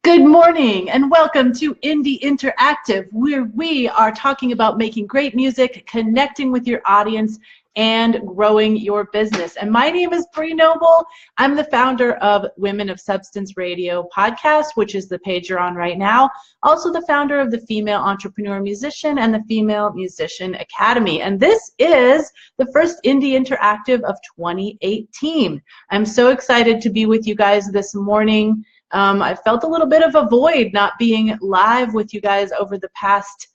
Good morning and welcome to Indie Interactive, where we are talking about making great music, connecting with your audience, and growing your business. And my name is Bree Noble. I'm the founder of Women of Substance Radio podcast, which is the page you're on right now. Also the founder of the Female Entrepreneur Musician and the Female Musician Academy. And this is the first Indie Interactive of 2018. I'm so excited to be with you guys this morning. I felt a little bit of a void not being live with you guys over the past,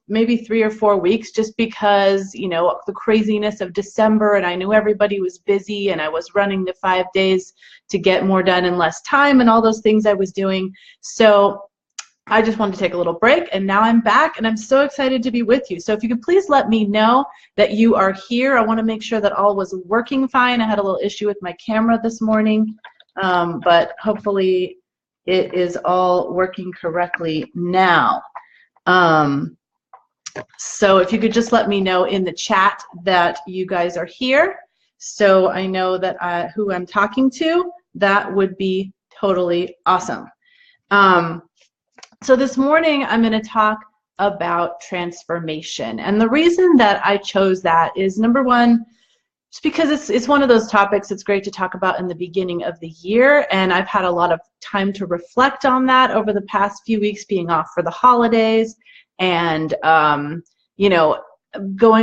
maybe 3 or 4 weeks, just because, the craziness of December, and I knew everybody was busy, and I was running the 5 days to get more done in less time and all those things I was doing. So I just wanted to take a little break, and now I'm back, and I'm so excited to be with you. So if you could please let me know that you are here. I want to make sure that all was working fine. I had a little issue with my camera this morning. But hopefully it is all working correctly now. So if you could just let me know in the chat that you guys are here, so I know that who I'm talking to, that would be totally awesome. So this morning I'm going to talk about transformation, and the reason that I chose that is, number one, just because it's one of those topics it's great to talk about in the beginning of the year, and I've had a lot of time to reflect on that over the past few weeks, being off for the holidays, and going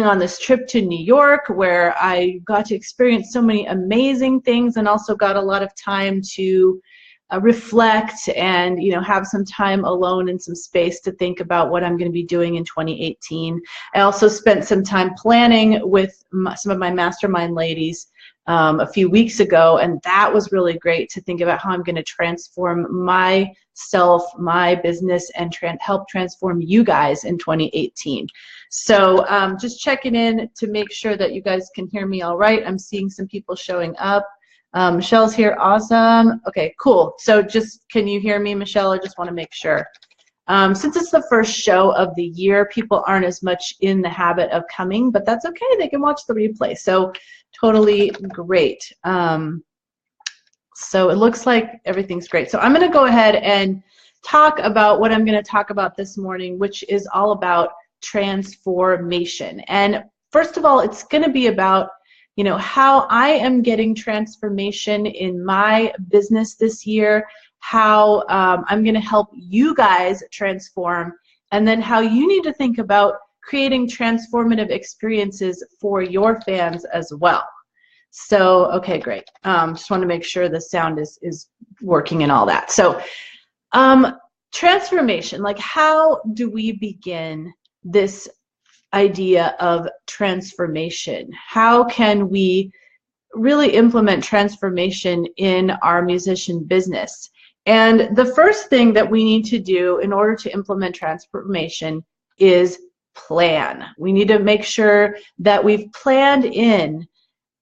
on this trip to New York where I got to experience so many amazing things, and also got a lot of time to reflect and have some time alone and some space to think about what I'm going to be doing in 2018. I also spent some time planning with some of my mastermind ladies a few weeks ago, and that was really great to think about how I'm going to transform myself, my business, and help transform you guys in 2018. So just checking in to make sure that you guys can hear me all right. I'm seeing some people showing up. Michelle's here, awesome. Okay, cool. So can you hear me, Michelle? I just want to make sure. Since it's the first show of the year, people aren't as much in the habit of coming, but that's okay. They can watch the replay. So totally great. So it looks like everything's great. So I'm going to go ahead and talk about what I'm going to talk about this morning, which is all about transformation. And first of all, it's going to be about how I am getting transformation in my business this year, how I'm going to help you guys transform, and then how you need to think about creating transformative experiences for your fans as well. So, okay, great. Just want to make sure the sound is working and all that. So, transformation, like how do we begin this idea of transformation? How can we really implement transformation in our musician business? And the first thing that we need to do in order to implement transformation is plan. We need to make sure that we've planned in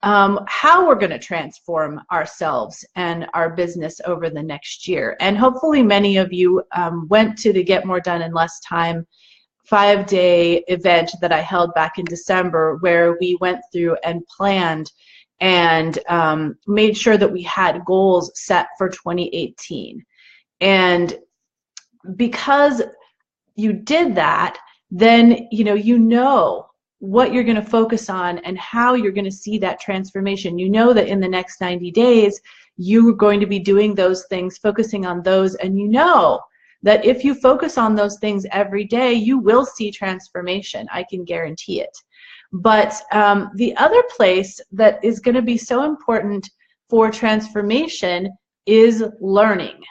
how we're going to transform ourselves and our business over the next year. And hopefully many of you went to the Get More Done in Less Time 5-day event that I held back in December, where we went through and planned and made sure that we had goals set for 2018. And because you did that, then you know what you're going to focus on and how you're going to see that transformation. You know that in the next 90 days you're going to be doing those things, focusing on those, and you know that if you focus on those things every day, you will see transformation. I can guarantee it. But the other place that is going to be so important for transformation is learning,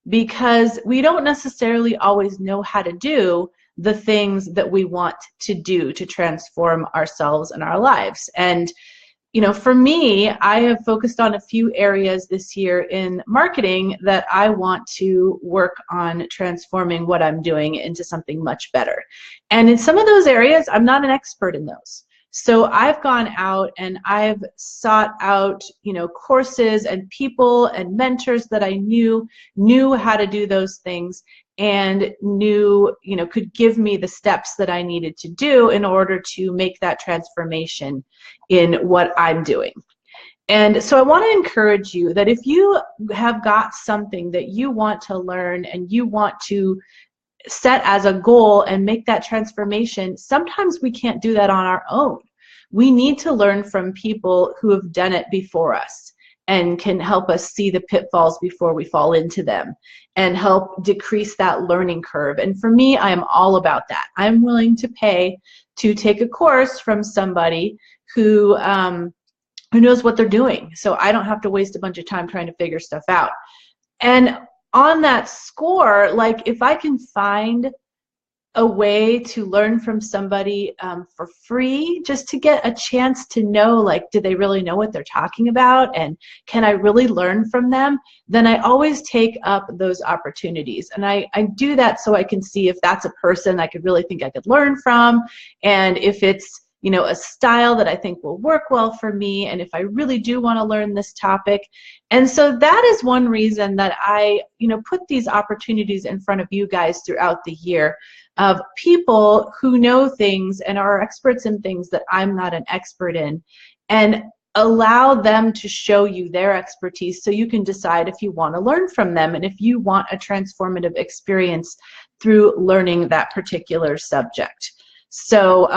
because we don't necessarily always know how to do the things that we want to do to transform ourselves and our lives. And for me, I have focused on a few areas this year in marketing that I want to work on transforming what I'm doing into something much better. And in some of those areas, I'm not an expert in those. So I've gone out and I've sought out, courses and people and mentors that I knew how to do those things, and knew, could give me the steps that I needed to do in order to make that transformation in what I'm doing. And so I want to encourage you that if you have got something that you want to learn and you want to set as a goal and make that transformation, sometimes we can't do that on our own. We need to learn from people who have done it before us and can help us see the pitfalls before we fall into them and help decrease that learning curve. And for me, I am all about that. I'm willing to pay to take a course from somebody who knows what they're doing, so I don't have to waste a bunch of time trying to figure stuff out. And on that score, like if I can find a way to learn from somebody for free, just to get a chance to know, like, do they really know what they're talking about, and can I really learn from them, then I always take up those opportunities. And I do that so I can see if that's a person I could really think I could learn from, and if it's, you know, a style that I think will work well for me, and if I really do want to learn this topic. And so that is one reason that I, you know, put these opportunities in front of you guys throughout the year of people who know things and are experts in things that I'm not an expert in, and allow them to show you their expertise so you can decide if you want to learn from them and if you want a transformative experience through learning that particular subject. So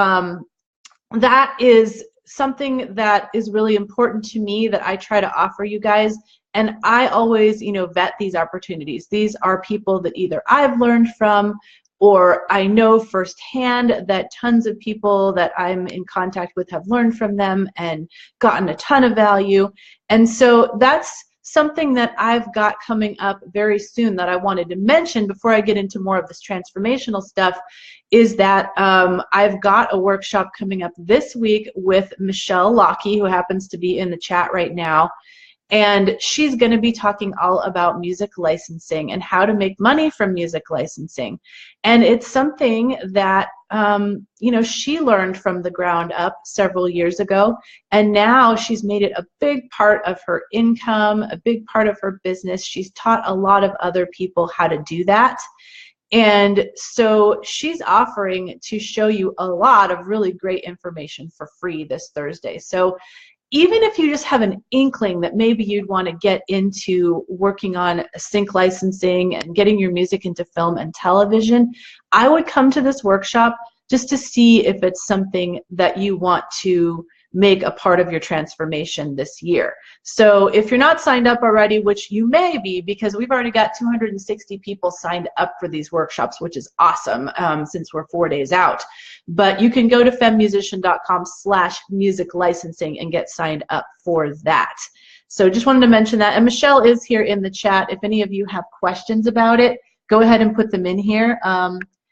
that is something that is really important to me that I try to offer you guys. And I always, you know, vet these opportunities. These are people that either I've learned from, or I know firsthand that tons of people that I'm in contact with have learned from them and gotten a ton of value. And so that's something that I've got coming up very soon that I wanted to mention before I get into more of this transformational stuff, is that I've got a workshop coming up this week with Michelle Lockie, who happens to be in the chat right now. And she's going to be talking all about music licensing and how to make money from music licensing. And it's something that, you know, she learned from the ground up several years ago. And now she's made it a big part of her income, a big part of her business. She's taught a lot of other people how to do that. And so she's offering to show you a lot of really great information for free this Thursday. So even if you just have an inkling that maybe you'd want to get into working on sync licensing and getting your music into film and television, I would come to this workshop just to see if it's something that you want to make a part of your transformation this year. So if you're not signed up already, which you may be, because we've already got 260 people signed up for these workshops, which is awesome since we're 4 days out. But you can go to femmusician.com/music licensing and get signed up for that. So just wanted to mention that. And Michelle is here in the chat. If any of you have questions about it, go ahead and put them in here.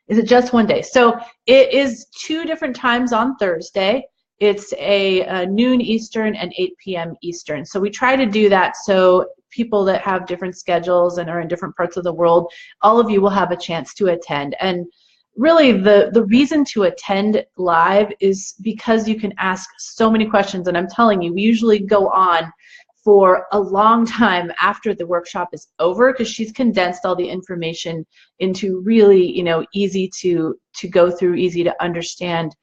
Is it just one day? So it is 2 different times on Thursday. It's a noon Eastern and 8 p.m. Eastern. So we try to do that so people that have different schedules and are in different parts of the world, all of you will have a chance to attend. And really the reason to attend live is because you can ask so many questions. And I'm telling you, we usually go on for a long time after the workshop is over, because she's condensed all the information into really, you know, easy to go through, easy to understand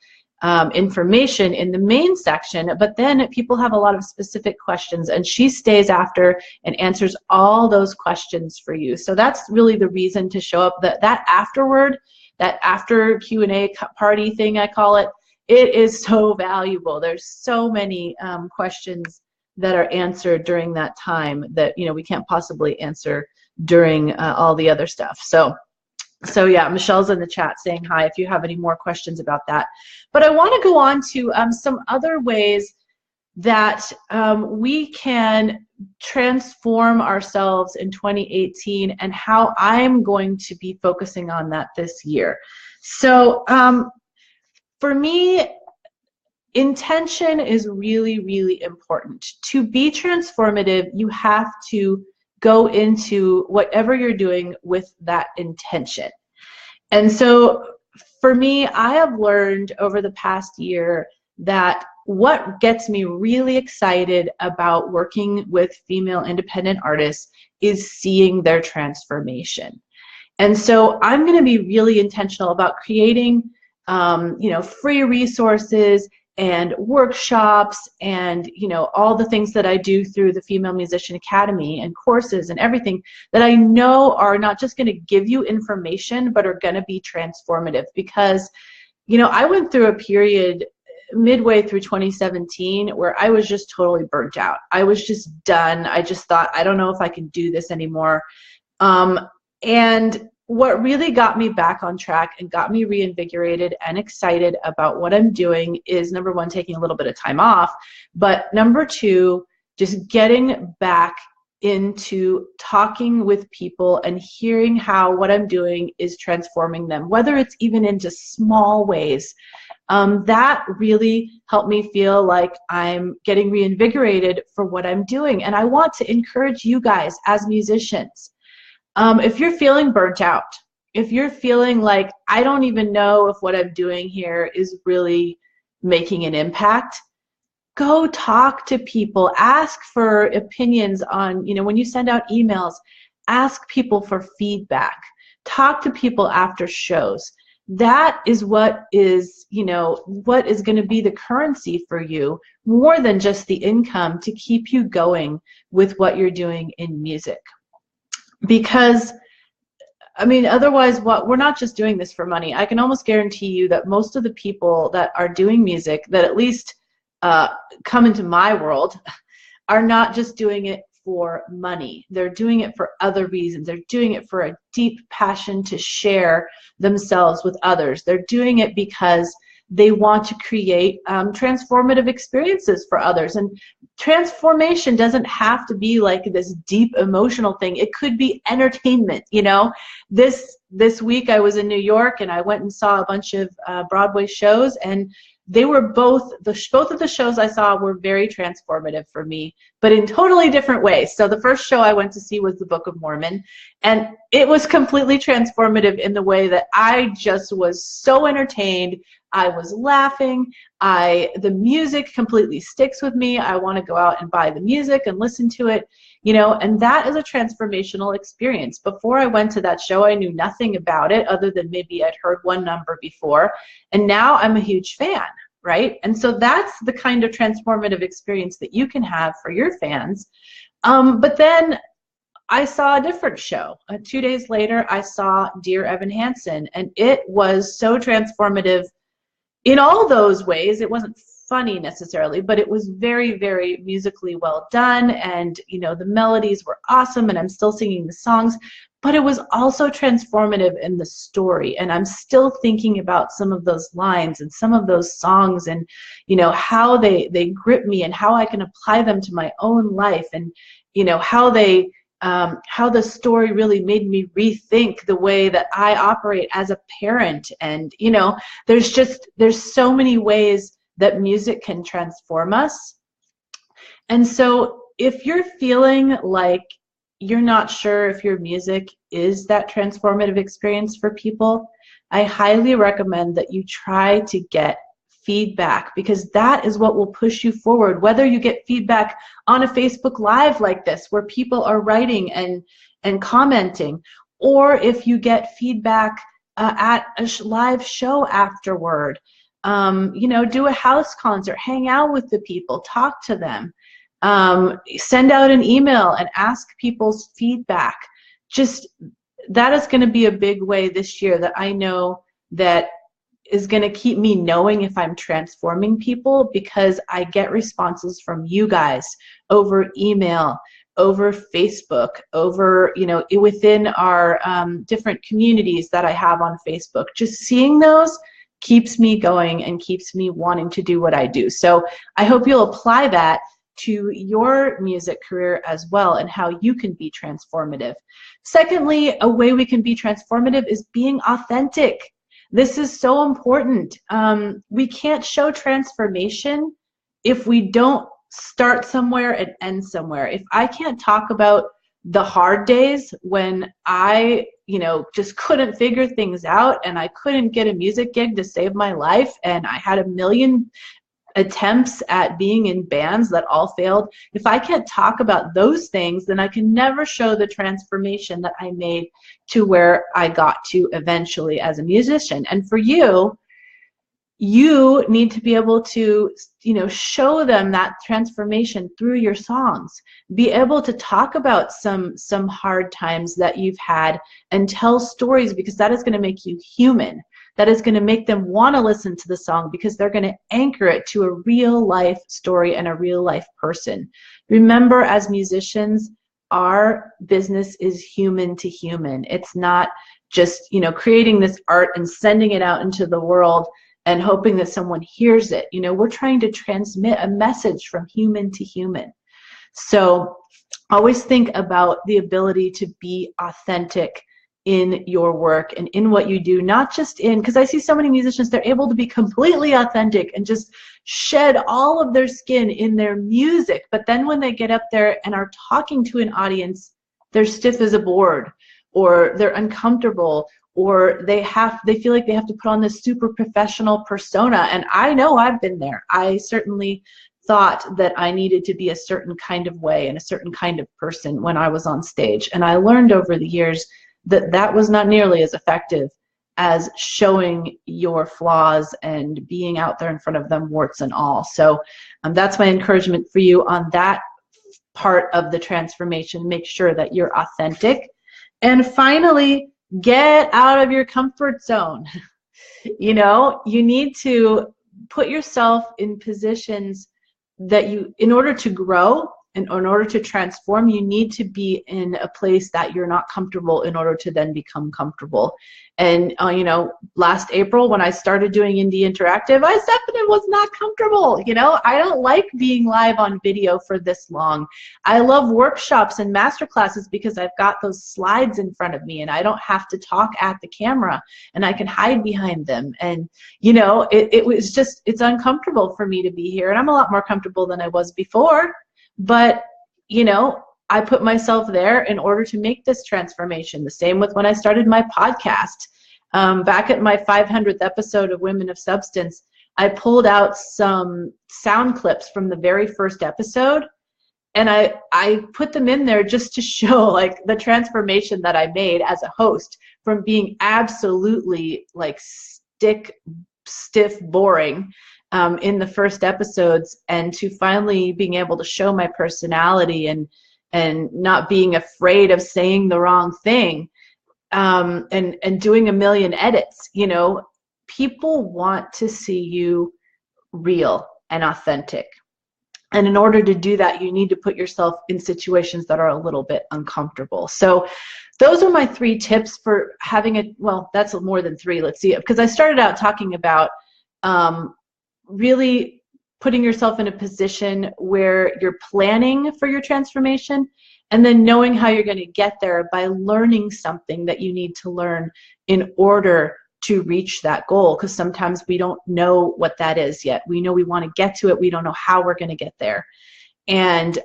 information in the main section. But then people have a lot of specific questions, and she stays after and answers all those questions for you. So that's really the reason to show up. That afterward, that after Q&A party thing, I call it, it is so valuable. There's so many questions that are answered during that time that, you know, we can't possibly answer during all the other stuff. So yeah, Michelle's in the chat saying hi if you have any more questions about that. But I want to go on to some other ways that we can transform ourselves in 2018, and how I'm going to be focusing on that this year. So for me, intention is really, really important. To be transformative, you have to go into whatever you're doing with that intention. And so for me, I have learned over the past year that what gets me really excited about working with female independent artists is seeing their transformation. And so I'm going to be really intentional about creating you know, free resources and workshops and, you know, all the things that I do through the Female Musician Academy and courses and everything that I know are not just going to give you information, but are going to be transformative. Because, you know, I went through a period midway through 2017 where I was just totally burnt out. I was just done. I just thought, I don't know if I can do this anymore. And what really got me back on track and got me reinvigorated and excited about what I'm doing is, number one, taking a little bit of time off, but number two, just getting back into talking with people and hearing how what I'm doing is transforming them, whether it's even in just small ways. That really helped me feel like I'm getting reinvigorated for what I'm doing. And I want to encourage you guys as musicians. If you're feeling burnt out, if you're feeling like, I don't even know if what I'm doing here is really making an impact, go talk to people, ask for opinions on, you know, when you send out emails, ask people for feedback, talk to people after shows. That is what is, you know, what is going to be the currency for you more than just the income to keep you going with what you're doing in music. Because, I mean, otherwise, we're not just doing this for money. I can almost guarantee you that most of the people that are doing music that at least come into my world are not just doing it for money. They're doing it for other reasons. They're doing it for a deep passion to share themselves with others. They're doing it because they want to create transformative experiences for others. And transformation doesn't have to be like this deep emotional thing. It could be entertainment. You know, this week I was in New York and I went and saw a bunch of Broadway shows, and they were both of the shows I saw were very transformative for me, but in totally different ways. So the first show I went to see was the Book of Mormon, and it was completely transformative in the way that I just was so entertained. I was laughing. The music completely sticks with me. I want to go out and buy the music and listen to it, you know, and that is a transformational experience. Before I went to that show, I knew nothing about it other than maybe I'd heard one number before, and now I'm a huge fan, right? And so that's the kind of transformative experience that you can have for your fans. But then I saw a different show. 2 days later, I saw Dear Evan Hansen, and it was so transformative in all those ways. It wasn't funny necessarily, but it was very, very musically well done, and you know, the melodies were awesome, and I'm still singing the songs, but it was also transformative in the story, and I'm still thinking about some of those lines and some of those songs, and you know, how they grip me and how I can apply them to my own life, and you know, how the story really made me rethink the way that I operate as a parent. And you know, there's so many ways that music can transform us. And so if you're feeling like you're not sure if your music is that transformative experience for people, I highly recommend that you try to get feedback, because that is what will push you forward. Whether you get feedback on a Facebook Live like this, where people are writing and commenting, or if you get feedback at a live show afterward, you know, do a house concert, hang out with the people, talk to them, send out an email and ask people's feedback. Just that is going to be a big way this year that I know that is going to keep me knowing if I'm transforming people, because I get responses from you guys over email, over Facebook, over, you know, within our different communities that I have on Facebook. Just seeing those keeps me going and keeps me wanting to do what I do. So I hope you'll apply that to your music career as well, and how you can be transformative. Secondly, a way we can be transformative is being authentic. This is so important. We can't show transformation if we don't start somewhere and end somewhere. If I can't talk about the hard days when I, you know, just couldn't figure things out, and I couldn't get a music gig to save my life, and I had a million attempts at being in bands that all failed, if I can't talk about those things, then I can never show the transformation that I made to where I got to eventually as a musician. And for you, you need to be able to, show them that transformation through your songs. Be able to talk about some hard times that you've had and tell stories, because that is going to make you human. That is going to make them want to listen to the song, because they're going to anchor it to a real life story and a real life person. Remember, as musicians, our business is human to human. It's not just, creating this art and sending it out into the world and hoping that someone hears it. We're trying to transmit a message from human to human. So always think about the ability to be authentic in your work and in what you do, not just because I see so many musicians, they're able to be completely authentic and just shed all of their skin in their music, but then when they get up there and are talking to an audience, they're stiff as a board, or they're uncomfortable, or they feel like they have to put on this super professional persona. And I know I've been there. I certainly thought that I needed to be a certain kind of way and a certain kind of person when I was on stage. And I learned over the years that that was not nearly as effective as showing your flaws and being out there in front of them, warts and all. So that's my encouragement for you on that part of the transformation. Make sure that you're authentic. And finally, get out of your comfort zone. You need to put yourself in positions that in order to grow and in order to transform, you need to be in a place that you're not comfortable in order to then become comfortable. And, last April when I started doing Indie Interactive, I definitely was not comfortable. I don't like being live on video for this long. I love workshops and master classes because I've got those slides in front of me and I don't have to talk at the camera and I can hide behind them. And, it was just, it's uncomfortable for me to be here. And I'm a lot more comfortable than I was before. But, I put myself there in order to make this transformation. The same with when I started my podcast. Back at my 500th episode of Women of Substance, I pulled out some sound clips from the very first episode, and I put them in there just to show like the transformation that I made as a host, from being absolutely like stiff, boring in the first episodes, and to finally being able to show my personality and not being afraid of saying the wrong thing, and doing a million edits. People want to see you real and authentic. And in order to do that, you need to put yourself in situations that are a little bit uncomfortable. So those are my 3 tips for having well, that's more than 3. Let's see, because I started out talking about really putting yourself in a position where you're planning for your transformation, and then knowing how you're going to get there by learning something that you need to learn in order to reach that goal, because sometimes we don't know what that is yet. We know we want to get to it. We don't know how we're going to get there. And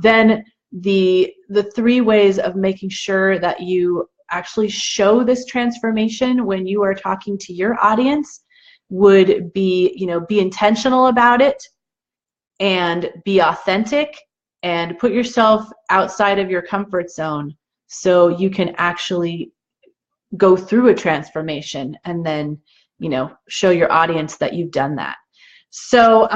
then the 3 ways of making sure that you actually show this transformation when you are talking to your audience would be, be intentional about it, and be authentic, and put yourself outside of your comfort zone so you can actually go through a transformation and then, show your audience that you've done that. So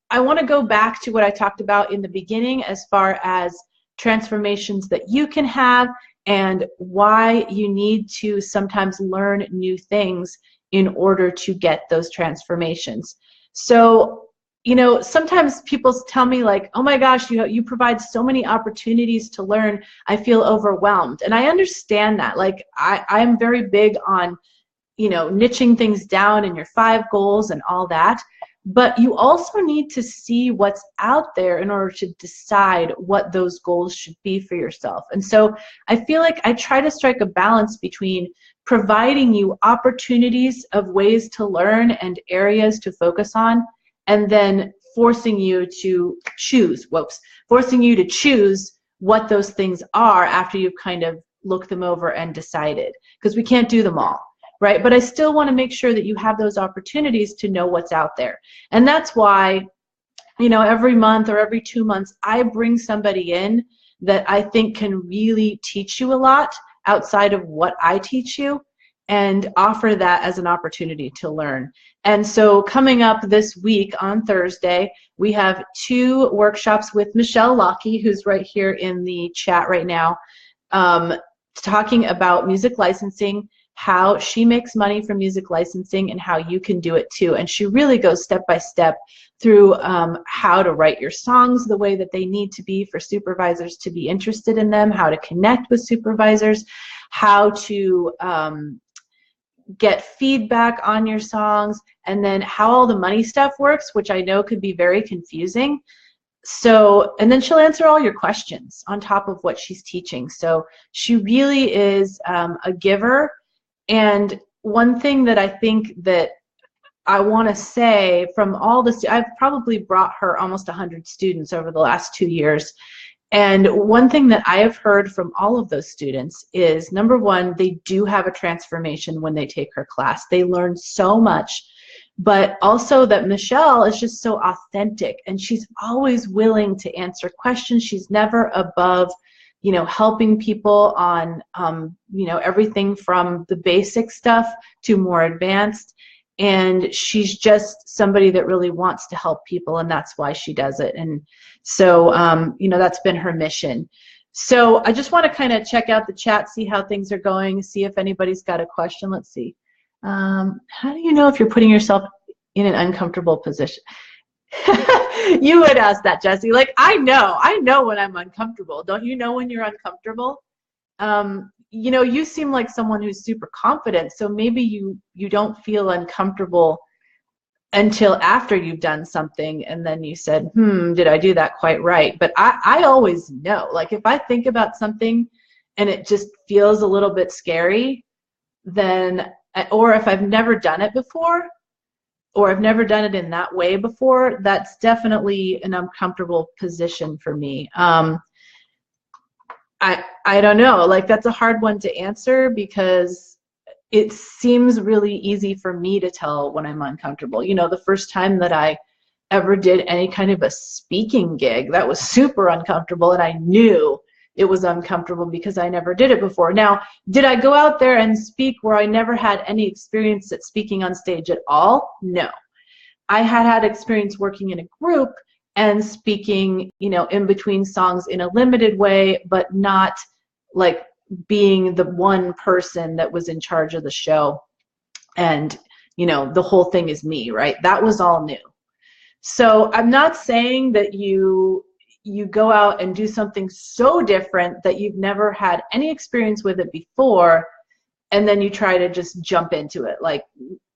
I want to go back to what I talked about in the beginning as far as transformations that you can have and why you need to sometimes learn new things in order to get those transformations. So, sometimes people tell me like, oh my gosh, you provide so many opportunities to learn, I feel overwhelmed. And I understand that. Like, I'm very big on, niching things down in your 5 goals and all that. But you also need to see what's out there in order to decide what those goals should be for yourself. And so I feel like I try to strike a balance between providing you opportunities of ways to learn and areas to focus on, and then forcing you to choose what those things are after you've kind of looked them over and decided, because we can't do them all, right? But I still want to make sure that you have those opportunities to know what's out there. And that's why, every month or every 2 months, I bring somebody in that I think can really teach you a lot outside of what I teach you. and offer that as an opportunity to learn. And so coming up this week on Thursday, we have 2 workshops with Michelle Lockie, who's right here in the chat right now, talking about music licensing, how she makes money from music licensing, and how you can do it too. And she really goes step by step through how to write your songs the way that they need to be for supervisors to be interested in them, how to connect with supervisors, how to get feedback on your songs, and then how all the money stuff works, which I know could be very confusing. So, and then she'll answer all your questions on top of what she's teaching. So she really is a giver. And one thing that I think that I want to say from all the, I've probably brought her almost 100 students over the last 2 years. And one thing that I have heard from all of those students is, number one, they do have a transformation when they take her class. They learn so much, but also that Michelle is just so authentic, and she's always willing to answer questions. She's never above, you know, helping people on, you know, everything from the basic stuff to more advanced. And she's just somebody that really wants to help people, and that's why she does it. And so, you know, that's been her mission. So I just want to kind of check out the chat, see how things are going, see if anybody's got a question. Let's see. How do you know if you're putting yourself in an uncomfortable position? You would ask that, Jesse. Like, I know when I'm uncomfortable. Don't you know when you're uncomfortable? You know, you seem like someone who's super confident, so maybe you don't feel uncomfortable until after you've done something, and then you said, did I do that quite right? But I always know, like, if I think about something and it just feels a little bit scary, then, or if I've never done it before, or I've never done it in that way before, that's definitely an uncomfortable position for me. I don't know, like, that's a hard one to answer, because it seems really easy for me to tell when I'm uncomfortable. You know, the first time that I ever did any kind of a speaking gig, that was super uncomfortable, and I knew it was uncomfortable because I never did it before. Now, did I go out there and speak where I never had any experience at speaking on stage at all? No. I had experience working in a group and speaking, you know, in between songs in a limited way, but not like being the one person that was in charge of the show. And, you know, the whole thing is me, right? That was all new. So I'm not saying that you go out and do something so different that you've never had any experience with it before, and then you try to just jump into it. Like,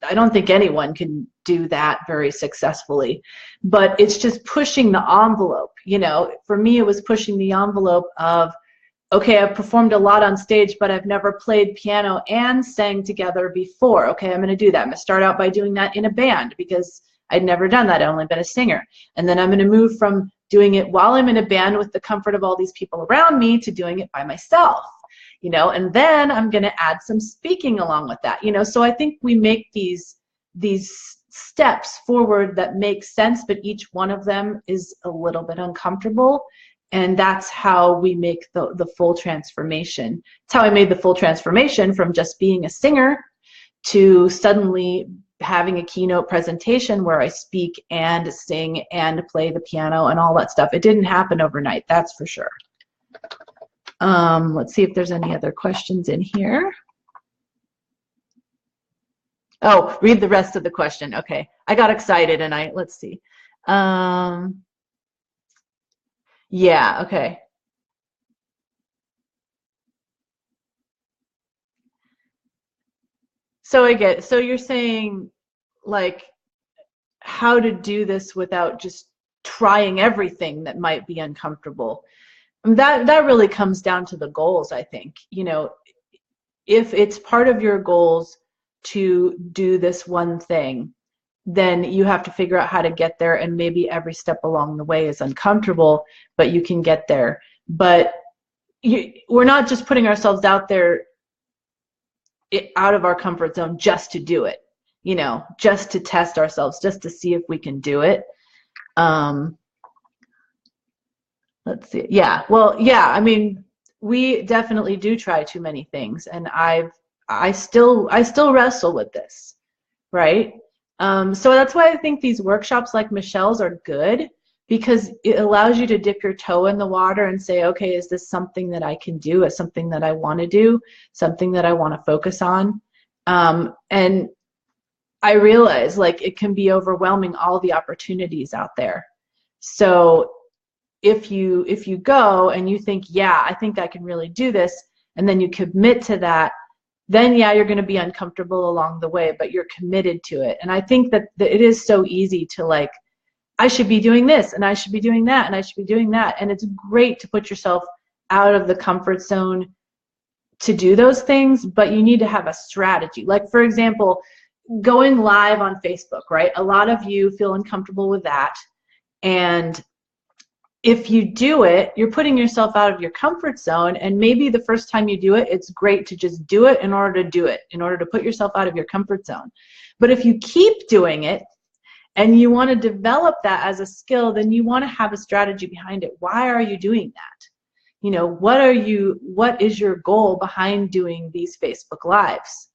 I don't think anyone can do that very successfully, but it's just pushing the envelope. You know, for me, it was pushing the envelope of, okay, I've performed a lot on stage, but I've never played piano and sang together before. Okay, I'm going to do that. I'm going to start out by doing that in a band, because I'd never done that. I'd only been a singer. And then I'm going to move from doing it while I'm in a band with the comfort of all these people around me to doing it by myself. You know, and then I'm going to add some speaking along with that. You know, so I think we make these steps forward that make sense, but each one of them is a little bit uncomfortable. And that's how we make the full transformation. It's how I made the full transformation from just being a singer to suddenly having a keynote presentation where I speak and sing and play the piano and all that stuff. It didn't happen overnight, that's for sure. Let's see if there's any other questions in here. Oh, read the rest of the question. Okay, I got excited and let's see. Yeah, okay. So so you're saying, like, how to do this without just trying everything that might be uncomfortable. That really comes down to the goals, I think. You know, if it's part of your goals to do this one thing, then you have to figure out how to get there, and maybe every step along the way is uncomfortable, but you can get there. But we're not just putting ourselves out there out of our comfort zone just to do it, you know, just to test ourselves, just to see if we can do it. Let's see. Yeah, well, yeah, I mean, we definitely do try too many things, and I've I still wrestle with this, right? So that's why I think these workshops like Michelle's are good, because it allows you to dip your toe in the water and say, okay, is this something that I can do? Is something that I want to do? Something that I want to focus on? And I realize like it can be overwhelming, all the opportunities out there. So if you go and you think, yeah, I think I can really do this, and then you commit to that, then yeah, you're going to be uncomfortable along the way, but you're committed to it. And I think that it is so easy to like, I should be doing this, and I should be doing that, and I should be doing that. And it's great to put yourself out of the comfort zone to do those things, but you need to have a strategy. Like, for example, going live on Facebook, right? A lot of you feel uncomfortable with that. And if you do it, you're putting yourself out of your comfort zone, and maybe the first time you do it, it's great to just do it in order to do it, in order to put yourself out of your comfort zone. But if you keep doing it and you want to develop that as a skill, then you want to have a strategy behind it. Why are you doing that? You know, what is your goal behind doing these Facebook Lives?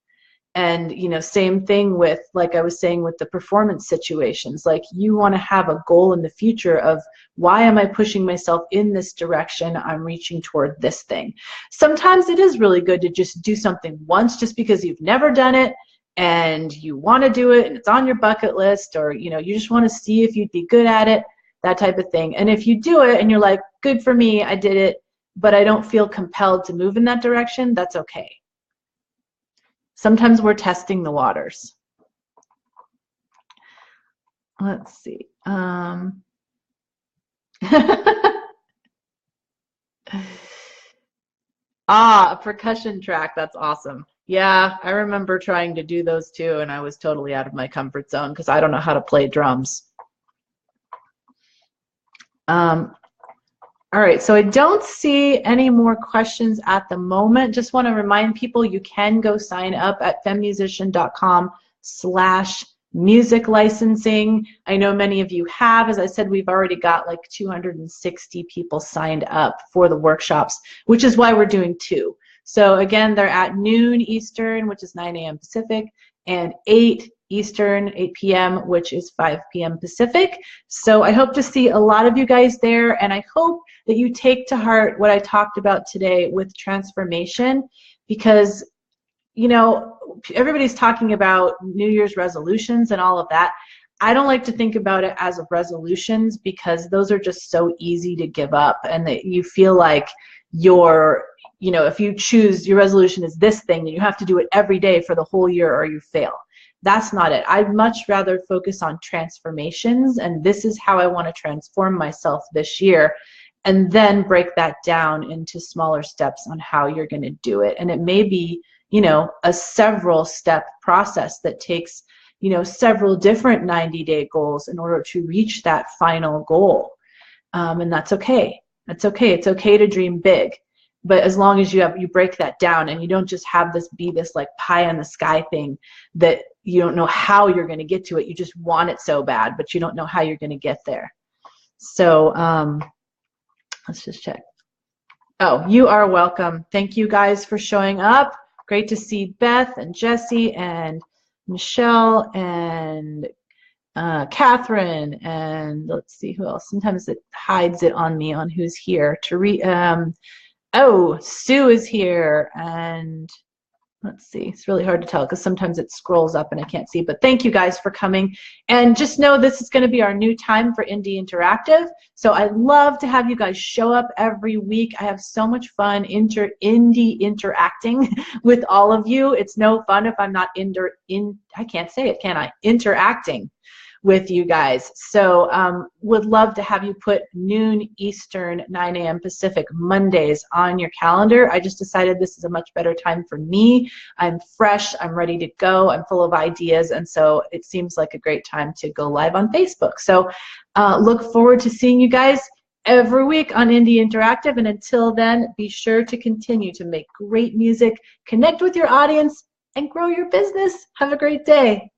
And, you know, same thing with, like I was saying, with the performance situations. Like, you want to have a goal in the future of, why am I pushing myself in this direction? I'm reaching toward this thing. Sometimes it is really good to just do something once, just because you've never done it and you want to do it and it's on your bucket list, or, you know, you just want to see if you'd be good at it, that type of thing. And if you do it and you're like, good for me, I did it, but I don't feel compelled to move in that direction, that's okay. Sometimes we're testing the waters. Let's see. A percussion track. That's awesome. Yeah, I remember trying to do those too, and I was totally out of my comfort zone because I don't know how to play drums. All right, so I don't see any more questions at the moment. Just want to remind people, you can go sign up at femmusician.com/music licensing. I know many of you have. As I said, we've already got like 260 people signed up for the workshops, which is why we're doing 2. So again, they're at noon Eastern, which is 9 a.m. Pacific, and 8 Eastern, 8 p.m., which is 5 p.m. Pacific. So I hope to see a lot of you guys there, and I hope that you take to heart what I talked about today with transformation, because, you know, everybody's talking about New Year's resolutions and all of that. I don't like to think about it as resolutions, because those are just so easy to give up, and that you feel like you're, you know, if you choose your resolution is this thing, then you have to do it every day for the whole year or you fail. That's not it. I'd much rather focus on transformations, and this is how I want to transform myself this year, and then break that down into smaller steps on how you're going to do it. And it may be, you know, a several step process that takes, you know, several different 90-day goals in order to reach that final goal. And that's okay. That's okay. It's okay to dream big. But as long as you break that down, and you don't just have this be this like pie in the sky thing that you don't know how you're going to get to it. You just want it so bad, but you don't know how you're going to get there. So let's just check. Oh, you are welcome. Thank you guys for showing up. Great to see Beth and Jesse and Michelle and Catherine, and let's see who else. Sometimes it hides it on me on who's here. Oh, Sue is here, and let's see. It's really hard to tell because sometimes it scrolls up and I can't see, but thank you guys for coming. And just know this is going to be our new time for Indie Interactive. So I'd love to have you guys show up every week. I have so much fun indie interacting with all of you. It's no fun if I'm not I can't say it, can I? Interacting with you guys. So would love to have you put noon Eastern, 9 a.m. Pacific Mondays on your calendar. I just decided this is a much better time for me. I'm fresh, I'm ready to go, I'm full of ideas, and so it seems like a great time to go live on Facebook. So look forward to seeing you guys every week on Indie Interactive, and until then, be sure to continue to make great music, connect with your audience, and grow your business. Have a great day.